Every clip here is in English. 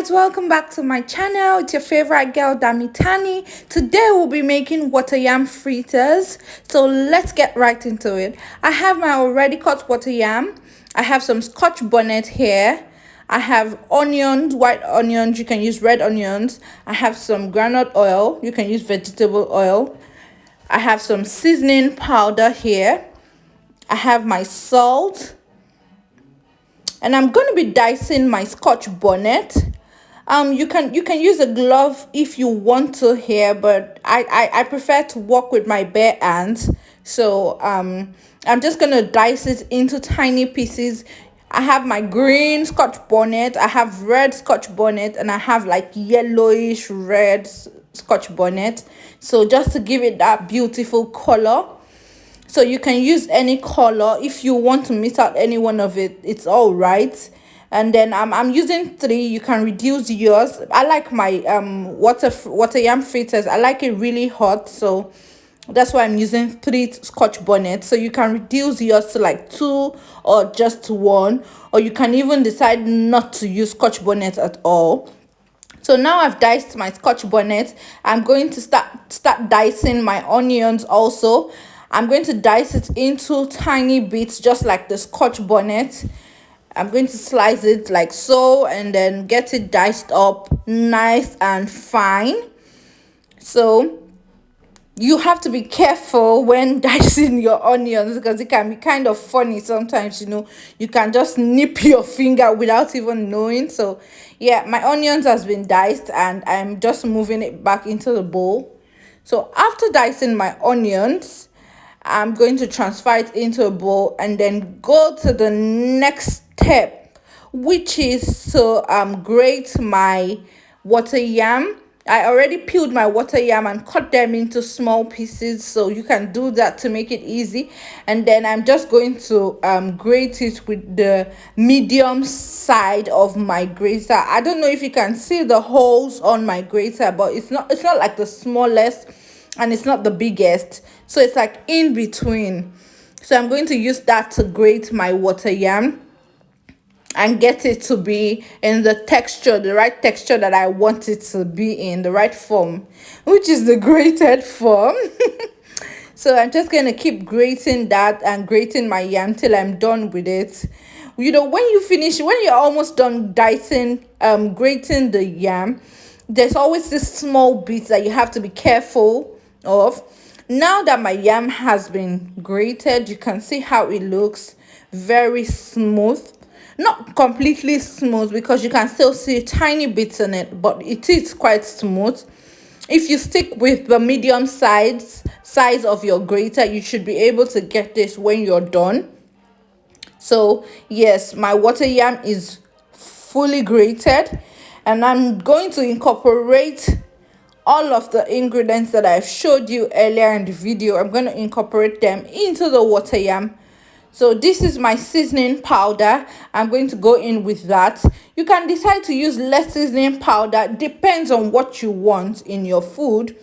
guys, welcome back to my channel. It's your favorite girl Damitani. Today we'll be making water yam fritters, so let's get right into it. I have my already cut water yam. I have some scotch bonnet here. I have onions, white onions. You can use red onions. I have some groundnut oil. You can use vegetable oil. I have some seasoning powder here. I have my salt, and I'm going to be dicing my scotch bonnet. You can use a glove if you want to here, but I prefer to work with my bare hands. So I'm just gonna dice it into tiny pieces. I have my green scotch bonnet, I have red scotch bonnet, and I have like yellowish red scotch bonnet, so just to give it that beautiful color. So you can use any color. If you want to miss out any one of it, it's all right. And then I'm using 3. You can reduce yours. I like my water yam fritters, I like it really hot, so that's why I'm using 3 scotch bonnets. So you can reduce yours to like 2 or just 1, or you can even decide not to use scotch bonnet at all. So now I've diced my scotch bonnet. I'm going to start dicing my onions also. I'm going to dice it into tiny bits, just like the scotch bonnet. I'm going to slice it like so, and then get it diced up nice and fine. So you have to be careful when dicing your onions, because it can be kind of funny sometimes. You can just nip your finger without even knowing. So yeah, my onions has been diced, and I'm just moving it back into the bowl. So after dicing my onions, I'm going to transfer it into a bowl and then go to the next step, which is to grate my water yam. I already peeled my water yam and cut them into small pieces, so you can do that to make it easy. And then I'm just going to grate it with the medium side of my grater. I don't know if you can see the holes on my grater, but it's not like the smallest, and it's not the biggest, so it's like in between. So I'm going to use that to grate my water yam and get it to be in the texture, the right texture that I want it to be in, the right form, which is the grated form. So I'm just going to keep grating that and grating my yam till I'm done with it. When you're almost done dicing, grating the yam, there's always this small bit that you have to be careful of. Now that my yam has been grated, you can see how it looks very smooth. Not completely smooth, because you can still see tiny bits in it, but it is quite smooth. If you stick with the medium size of your grater, you should be able to get this when you're done. So yes, my water yam is fully grated, and I'm going to incorporate all of the ingredients that I've showed you earlier in the video. I'm going to incorporate them into the water yam. So this is my seasoning powder. I'm going to go in with that. You can decide to use less seasoning powder, depends on what you want in your food.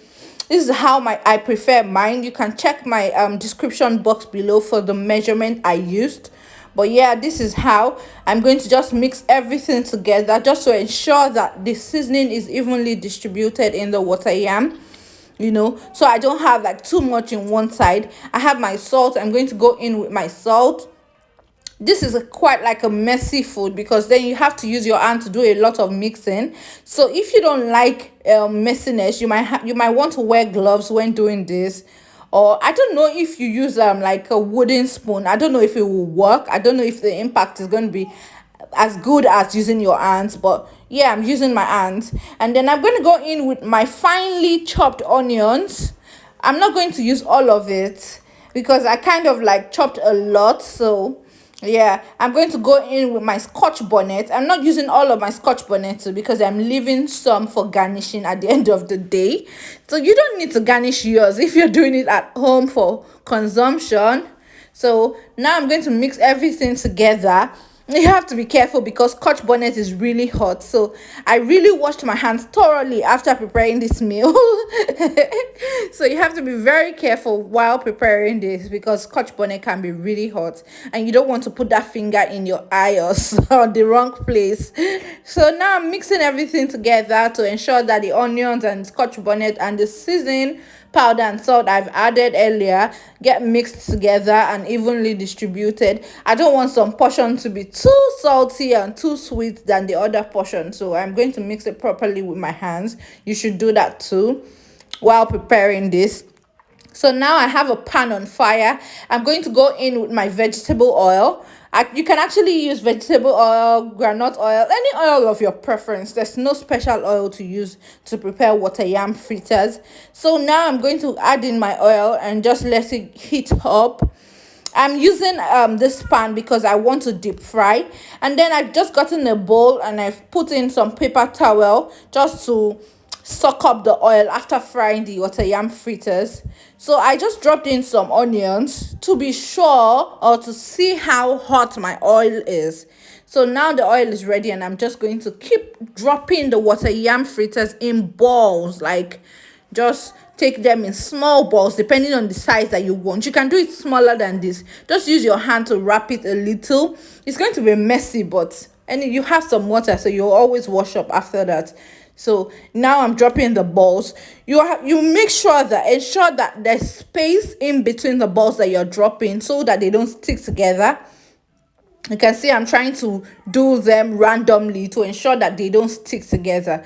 This is how I prefer mine. You can check my description box below for the measurement I used. But yeah, this is how I'm going to just mix everything together, just to ensure that the seasoning is evenly distributed in the water yam, so I don't have like too much in one side. I have my salt. I'm going to go in with my salt. This is quite like a messy food, because then you have to use your hand to do a lot of mixing. So if you don't like messiness, you might want to wear gloves when doing this. Or I don't know if you use like a wooden spoon. I don't know if it will work. I don't know if the impact is going to be as good as using your hands, but yeah, I'm using my hands. And then I'm going to go in with my finely chopped onions. I'm not going to use all of it, because I kind of like chopped a lot. So yeah, I'm going to go in with my scotch bonnet. I'm not using all of my scotch bonnet too, because I'm leaving some for garnishing at the end of the day. So you don't need to garnish yours if you're doing it at home for consumption. So now I'm going to mix everything together. You have to be careful because scotch bonnet is really hot, so I really washed my hands thoroughly after preparing this meal. So you have to be very careful while preparing this because scotch bonnet can be really hot and you don't want to put that finger in your eye or the wrong place. So now I'm mixing everything together to ensure that the onions and scotch bonnet and the seasoning powder and salt I've added earlier get mixed together and evenly distributed. I don't want some portion to be too salty and too sweet than the other portion, so I'm going to mix it properly with my hands. You should do that too while preparing this. So now I have a pan on fire. I'm going to go in with my vegetable oil. You can actually use vegetable oil, groundnut oil, any oil of your preference. There's no special oil to use to prepare water yam fritters. So now I'm going to add in my oil and just let it heat up. I'm using this pan because I want to deep fry, and then I've just gotten a bowl and I've put in some paper towel just to suck up the oil after frying the water yam fritters. So I just dropped in some onions to be sure or to see how hot my oil is. So now the oil is ready and I'm just going to keep dropping the water yam fritters in balls, like just take them in small balls depending on the size that you want. You can do it smaller than this. Just use your hand to wrap it a little. It's going to be messy, but and you have some water, so you'll always wash up after that. So now I'm dropping the balls. You ensure that there's space in between the balls that you're dropping so that they don't stick together. You can see I'm trying to do them randomly to ensure that they don't stick together.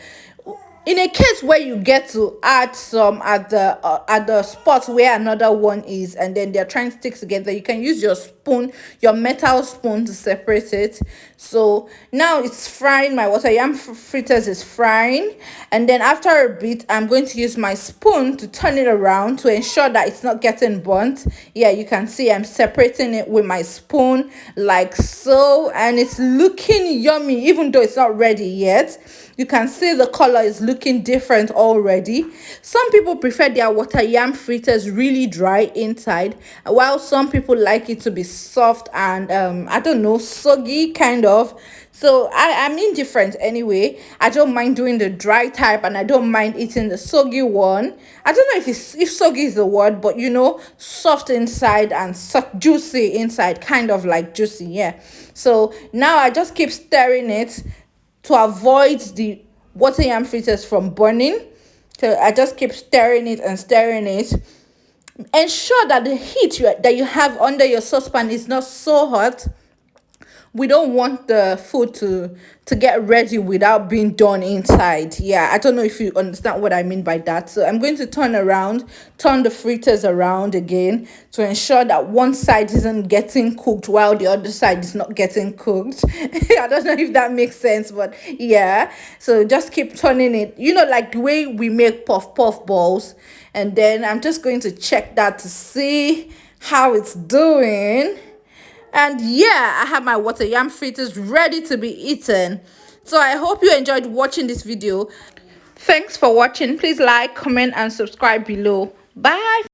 In a case where you get to add some at the spot where another one is and then they're trying to stick together, you can use your spoon, your metal spoon, to separate it. So now it's frying. My water yam fritters is frying, and then after a bit I'm going to use my spoon to turn it around to ensure that it's not getting burnt. Yeah, you can see I'm separating it with my spoon like so, and it's looking yummy even though it's not ready yet. You can see the color is looking different already. Some people prefer their water yam fritters really dry inside, while some people like it to be soft and I don't know, soggy kind of. So I'm indifferent anyway. I don't mind doing the dry type and I don't mind eating the soggy one. I don't know if soggy is the word, but you know, soft inside and juicy inside, kind of like juicy, yeah. So now I just keep stirring it to avoid the water yam fritters from burning. So I just keep stirring it and stirring it. Ensure that the heat that you have under your saucepan is not so hot. We don't want the food to get ready without being done inside. Yeah, I don't know if you understand what I mean by that. So I'm going to turn the fritters around again to ensure that one side isn't getting cooked while the other side is not getting cooked. I don't know if that makes sense, but yeah. So just keep turning it, you know, like the way we make puff balls. And then I'm just going to check that to see how it's doing. And yeah, I have my water yam fritters ready to be eaten. So I hope you enjoyed watching this video. Thanks for watching. Please like, comment and subscribe below. Bye.